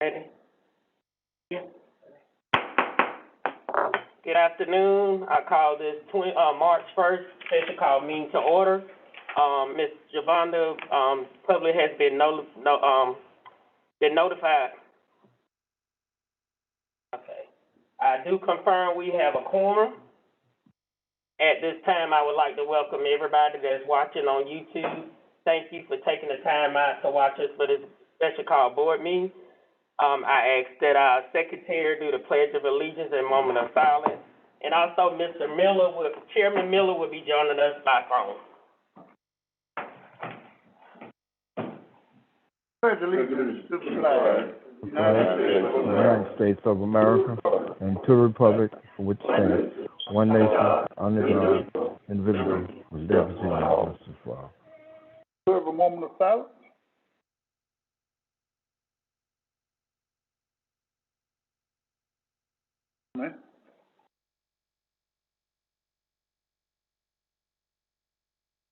Ready? Good afternoon. I call this March 1st special call meeting to order. Ms. Javonda, public has been notified. Okay. I do confirm we have a quorum. At this time, I would like to welcome everybody that's watching on YouTube. Thank you for taking the time out to watch us for this special call board meeting. I ask that our secretary do the Pledge of Allegiance and moment of silence. And also, Chairman Miller will be joining us by phone. Pledge allegiance to the flag of the United States of America and to the republic for which stands one nation under God, indivisible, with liberty and justice for all. Serve a moment of silence. Amen.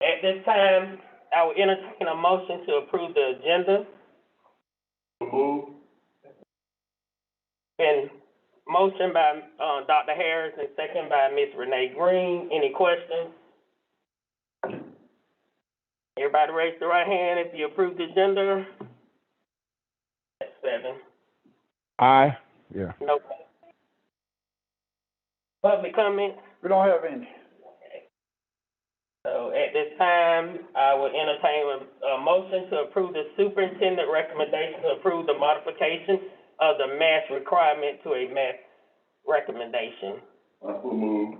At this time, I will entertain a motion to approve the agenda. Move. Been motion by Dr. Harris and second by Ms. Renee Green. Any questions? Everybody raise the right hand if you approve the agenda. That's 7. Aye. Yeah. No. Public comment? We don't have any. So at this time, I will entertain a motion to approve the superintendent recommendation to approve the modification of the math requirement to a math recommendation. I will move.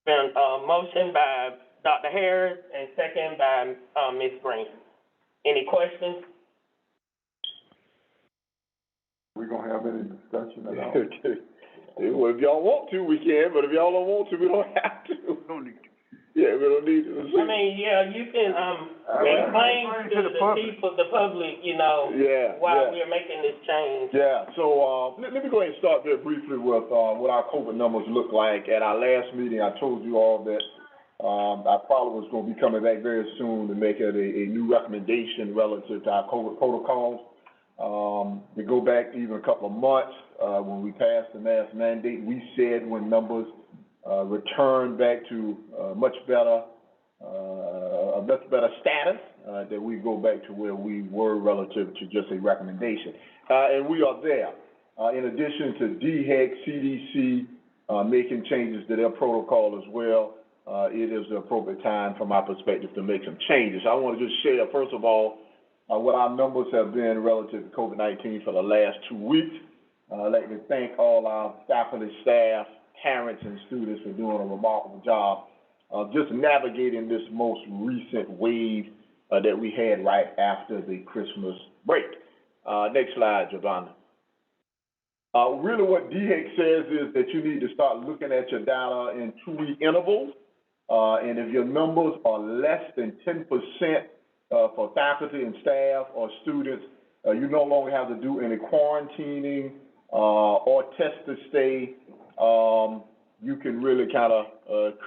Been motion by Dr. Harris and second by Ms. Green. Any questions? We gonna have any discussion at all? Well, if y'all want to, we can, but if y'all don't want to, we don't have to. We don't need to. Yeah, we don't need to. I mean, yeah, you can explain to the people, the public, why we're making this change. Yeah, so let me go ahead and start very briefly with what our COVID numbers look like. At our last meeting, I told you all that I probably was going to be coming back very soon to make it a new recommendation relative to our COVID protocols. To go back even a couple of months, when we passed the mask mandate, we said when numbers return back to a much better status, that we go back to where we were relative to just a recommendation. And we are there. In addition to DHEC, CDC making changes to their protocol as well, it is the appropriate time from my perspective to make some changes. I want to just share, first of all, what our numbers have been relative to COVID-19 for the last 2 weeks. I'd like to thank all our faculty, staff, parents, and students for doing a remarkable job of just navigating this most recent wave that we had right after the Christmas break. Next slide, Javonda. Really what DHEC says is that you need to start looking at your data in 2-week intervals. And if your numbers are less than 10% for faculty and staff or students, you no longer have to do any quarantining or test to stay. You can really kind of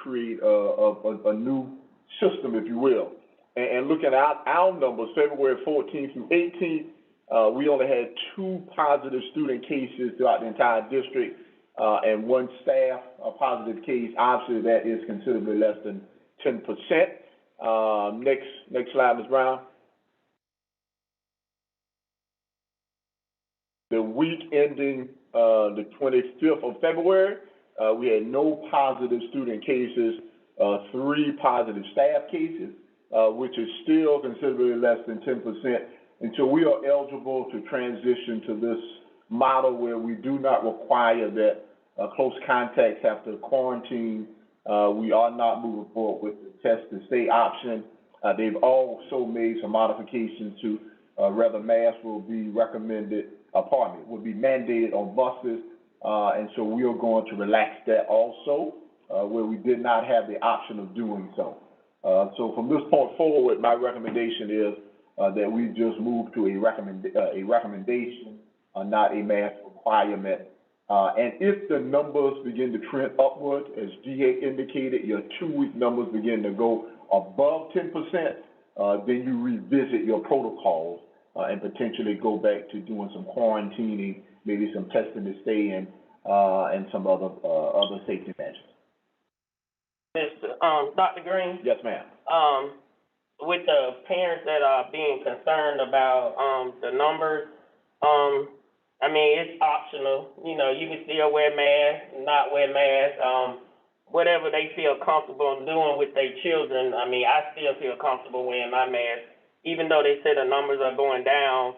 create a new system, if you will. And looking at our numbers, February 14th through 18th, we only had 2 positive student cases throughout the entire district and 1 staff positive case. Obviously, that is considerably less than 10%. Next slide, Ms. Brown. The week ending the 25th of February, we had no positive student cases, 3 positive staff cases, which is still considerably less than 10%. Until we are eligible to transition to this model where we do not require that close contacts have to quarantine, we are not moving forward with the test and stay option. They've also made some modifications to whether masks will be will be mandated on buses, and so we are going to relax that also, where we did not have the option of doing so. So from this point forward, my recommendation is that we just move to a recommendation, not a mask requirement. And if the numbers begin to trend upward, as DHEC indicated, your 2-week numbers begin to go above 10%, then you revisit your protocols and potentially go back to doing some quarantining, maybe some testing to stay in, and some other safety measures. Dr. Green? Yes, ma'am. With the parents that are being concerned about, the numbers, I mean, it's optional. You know, you can still wear masks, not wear masks, whatever they feel comfortable doing with their children. I mean, I still feel comfortable wearing my mask, even though they say the numbers are going down.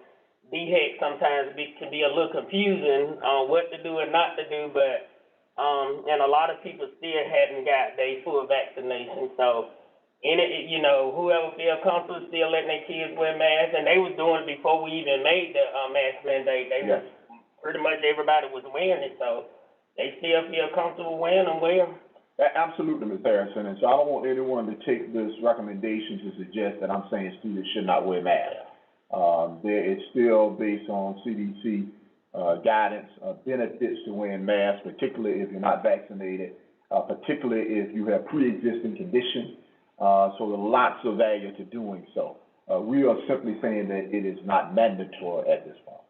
DHEC sometimes can be a little confusing on what to do and not to do, but and a lot of people still hadn't got their full vaccination. So, you know, whoever feel comfortable still letting their kids wear masks, and they was doing it before we even made the mask mandate. They was pretty much everybody was wearing it, so they still feel comfortable wearing them. Wear them. Absolutely, Ms. Harrison, and so I don't want anyone to take this recommendation to suggest that I'm saying students should not wear masks. There is still, based on CDC guidance, benefits to wearing masks, particularly if you're not vaccinated, particularly if you have pre-existing conditions. So there's lots of value to doing so. We are simply saying that it is not mandatory at this point.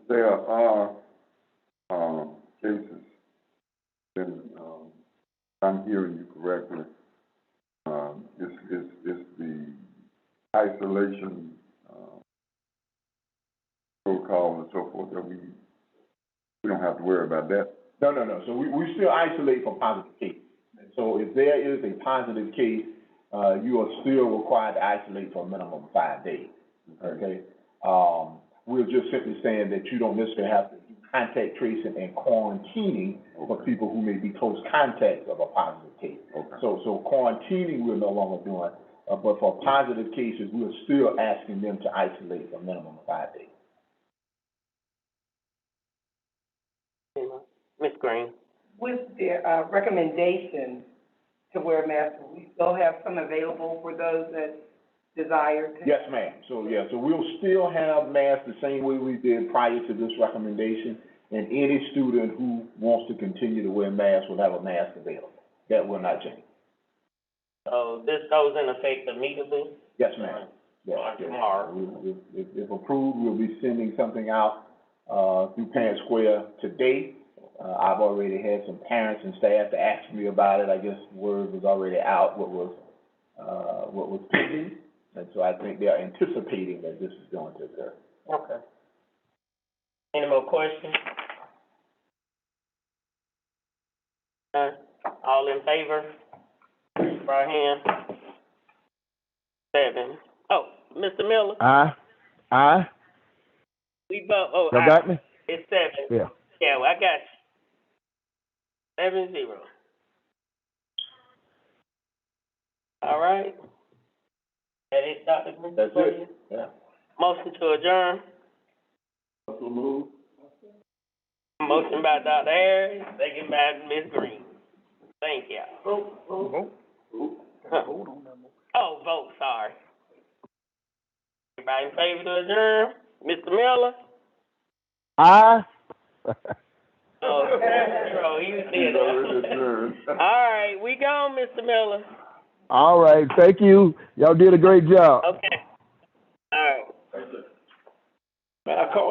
There are cases, and I'm hearing you correctly. It's the isolation protocol and so forth that we don't have to worry about that. No. So we still isolate for positive cases. So if there is a positive case, you are still required to isolate for a minimum of 5 days. Okay? We're just simply saying that you don't necessarily have to do contact tracing and quarantining for people who may be close contacts of a positive case. Okay. So quarantining we're no longer doing, but for positive cases, we're still asking them to isolate for a minimum of 5 days. Ms. Green? With the recommendation to wear masks, we still have some available for those that desire to? Yes, ma'am. So we'll still have masks the same way we did prior to this recommendation, and any student who wants to continue to wear masks will have a mask available. That will not change. So this goes in effect immediately? Yes, ma'am. Yes. Tomorrow. If approved, we'll be sending something out through Parent Square today. I've already had some parents and staff to ask me about it. I guess word was already out what was pending, and so I think they are anticipating that this is going to occur. Okay. Any more questions? All in favor? Raise your hand. 7. Oh, Mr. Miller? Aye. We vote, oh, Y'all aye. got me? It's 7. Yeah. Yeah, well, I got you. 7-0. All right. That is Dr. Green? That's it. Yeah. Motion to adjourn. So move. Motion by Dr. Harris, second by Ms. Green. Thank you. Oh, vote, sorry. Everybody in favor to adjourn? Mr. Miller? Aye. Oh, he said that. All right, we gone, Mr. Miller. All right, thank you. Y'all did a great job. Okay. All right. Man, I call you.